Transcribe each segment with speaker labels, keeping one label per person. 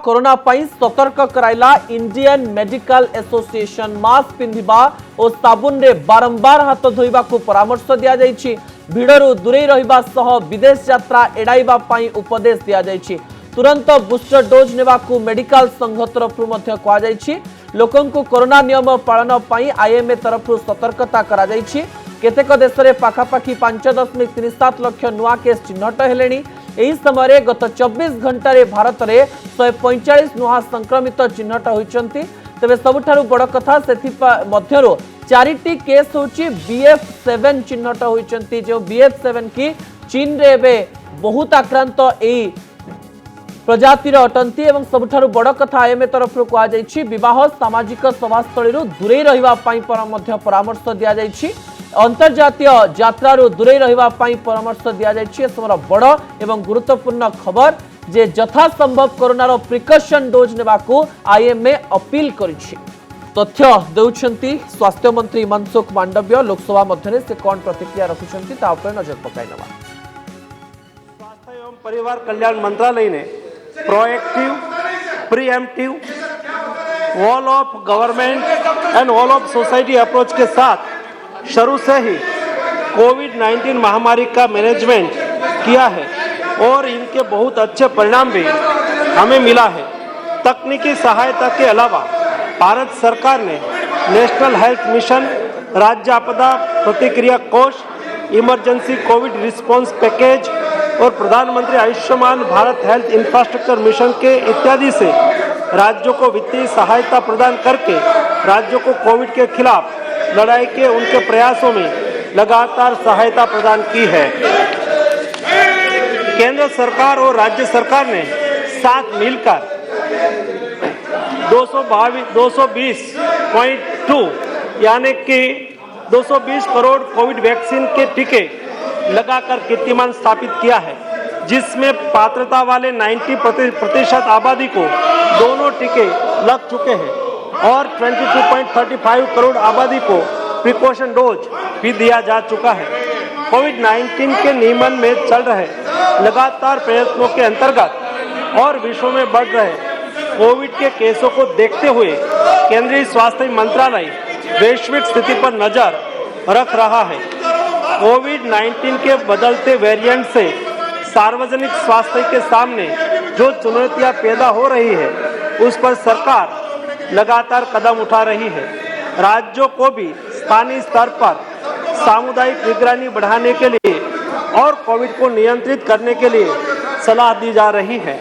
Speaker 1: Corona पाई सतर्क कराइला Indian medical association. Mask पिंधिबा और साबुन रे बारंबार हाथ धोइबा को परामर्श दिया जायछि। भिड़रू दूरे रहिबा सह विदेश यात्रा एडाइबा पाई उपदेश दिया जायछि। तुरंत बूस्टर डोज नेबा को मेडिकल संघ तरफरु मध्य कहा जायछि। लोकन को कोरोना नियम पालन पाई आईएमए तरफरु सतर्कता करा जायछि। केतेक देश में पाखापाखि 5.37 लाख नुआ केस चिन्हट हेलेनी। एही समय गत 24 घंटे भारत में 145 नुआ संक्रमित चिन्हट होइचंती। तेबे सबुठारु बड़ कथा सेथि मध्यरु 4टी केस होची BF7 चिन्हट होइचंती। जो BF7 की चीन रे बे बहुत आक्रांत एही प्रजातिर अटंती। एवं सबुठारु बड़ कथा आईएमए तरफरु कहा जायछि विवाह सामाजिक सभास्थळीरु दूरे रहिबा पाई परामर्श दिया जायछि। अंतर्जातीय यात्रारू दूरे रहिबा पाई परामर्श दिया जायछि। समर बड़ एवं गुरुत्वपूर्ण खबर जे जथा संभव कोरोनार प्रिकॉशन डोज नेबाकू आईएमए अपील करिछि। तथ्य देउछंती स्वास्थ्य मंत्री मनसुख मांडव्य। लोकसभा मध्यरे से कोन प्रतिक्रिया रखुछंती ता उपर नजर पकाइनबा।
Speaker 2: स्वास्थ्य एवं परिवार कल्याण मंत्रालय ने proactive, pre-emptive, all of government and all of society approach के साथ शुरू से ही कोविड-19 महामारी का मैनेजमेंट किया है और इनके बहुत अच्छे परिणाम भी हमें मिला है। तकनीकी सहायता के अलावा भारत सरकार ने नेशनल हेल्थ मिशन, राज्य आपदा प्रतिक्रिया कोष, इमरजेंसी कोविड रिस्पांस पैकेज और प्रधानमंत्री Ayushman Bharat health infrastructure mission के इत्यादि से राज्यों को वित्तीय सहायता प्रदान करके राज्यों को कोविड के खिलाफ लड़ाई के उनके प्रयासों में लगातार सहायता प्रदान की है। केंद्र सरकार और राज्य सरकार ने साथ मिलकर 220.2 यानी कि 220 करोड़ कोविड वैक्सीन के टीके लगाकर कीर्तिमान स्थापित किया है, जिसमें पात्रता वाले 90% आबादी को दोनों टीके लग चुके हैं और 22.35 करोड़ आबादी को प्रिकॉशन डोज भी दिया जा चुका है। कोविड-19 के नियमन में चल रहे लगातार प्रयत्नों के अंतर्गत और विश्व में बढ़ रहे कोविड के केसों को देखते हुए केंद्रीय स्वास्थ्य मंत्रालय वैश्विक स्थिति पर नजर रख रहा है। कोविड-19 के बदलते वेरिएंट से सार्वजनिक स्वास्थ्य के सामने जो चुनौतियां पैदा हो रही है, उस पर सरकार लगातार कदम उठा रही है। राज्यों को भी स्थानीय स्तर पर सामुदायिक निगरानी बढ़ाने के लिए और कोविड को नियंत्रित करने के लिए सलाह दी जा रही है।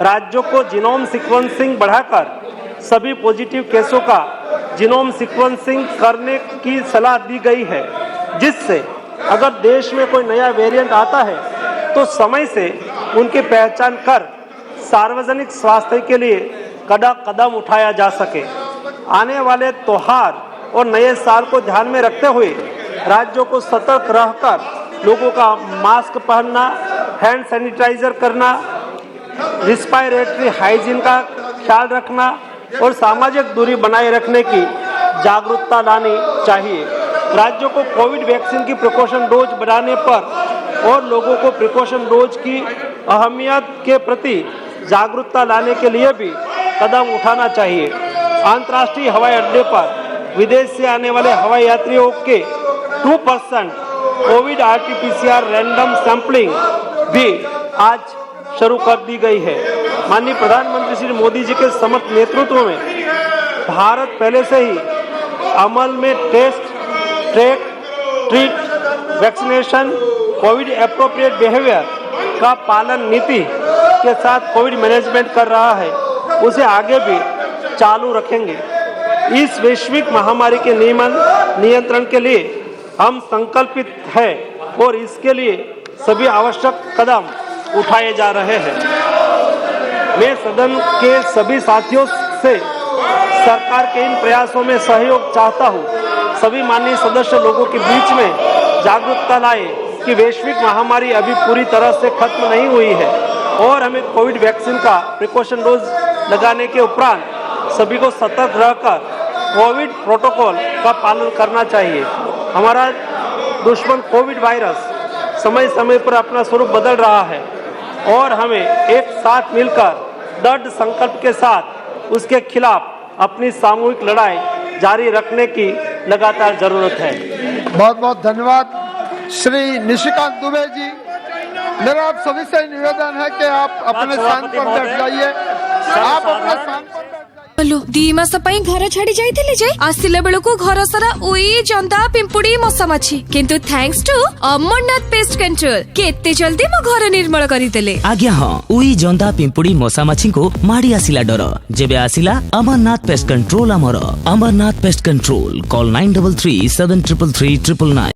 Speaker 2: राज्यों को जीनोम सीक्वेंसिंग बढ़ाकर सभी पॉजिटिव केसों का जीनोम सीक्वेंसिंग करने की सलाह दी गई है, जिससे अगर देश में कोई नया वेरिएंट आता है तो समय से उनकी पहचान कर सार्वजनिक स्वास्थ्य के लिए कदम उठाया जा सके। आने वाले त्योहार और नए साल को ध्यान में रखते हुए राज्यों को सतर्क रहकर लोगों का मास्क पहनना, हैंड सैनिटाइजर करना, रिस्पायरेटरी हाइजीन का ख्याल रखना और सामाजिक दूरी बनाए रखने की जागरूकता लानी चाहिए। राज्यों को कोविड वैक्सीन की प्रिकॉशन डोज बढ़ाने पर और लोगों को प्रिकॉशन डोज की अहमियत के प्रति जागरूकता लाने के लिए भी कदम उठाना चाहिए। अंतर्राष्ट्रीय हवाई अड्डे पर विदेश से आने वाले हवाई यात्रियों के 2% कोविड RT-PCR रैंडम सैंपलिंग भी आज शुरू कर दी गई है। माननीय प्रधानमंत्री श्री मोदी जी के समर्थ नेतृत्व में भारत पहले से ही अमल में test, track, treat, vaccination, COVID appropriate behaviour का पालन नीति के साथ कोविड मैनेजमेंट कर रहा है, उसे आगे भी चालू रखेंगे। इस वैश्विक महामारी के नियंत्रण के लिए हम संकल्पित हैं और इसके लिए सभी आवश्यक कदम उठाए जा रहे हैं। मैं सदन के सभी साथियों से सरकार के इन प्रयासों में सहयोग चाहता हूं। सभी माननीय सदस्य लोगों के बीच में जागरूकता लाए कि वैश्विक महामारी अभी पूरी तरह से खत्म नहीं हुई है और हमें कोविड वैक्सीन का प्रिकॉशन डोज लगाने के उपरांत सभी को सतर्क रहकर कोविड प्रोटोकॉल का पालन करना चाहिए। हमारा दुश्मन कोविड वायरस समय समय पर अपना स्वरूप बदल रहा है और हमें एक साथ मिलकर दृढ़ संकल्प के साथ उसके खिलाफ अपनी सामूहिक लड़ाई जारी रखने की लगातार जरूरत है।
Speaker 3: बहुत बहुत धन्यवाद श्री निशिकांत दुबे जी। मेरा आप सभी से निवेदन है कि आप अपने स्थान पर बैठ जाइए। आप अपने स्थान पर
Speaker 4: हेलो दी मास पई घर छाड़ी जाइथिले जे आसिले बेलको घर सारा उई जंदा पिंपुड़ी मशा माछी किंतु thanks to Amarnath pest control केते जल्दी मो घर निर्मल करी देले।
Speaker 5: आज्ञा हाँ उई जंदा पिंपुड़ी मशा माछी को माड़ी आसिला डर जेबे आसिला Amarnath pest control. Amarnath pest control call 9337333999।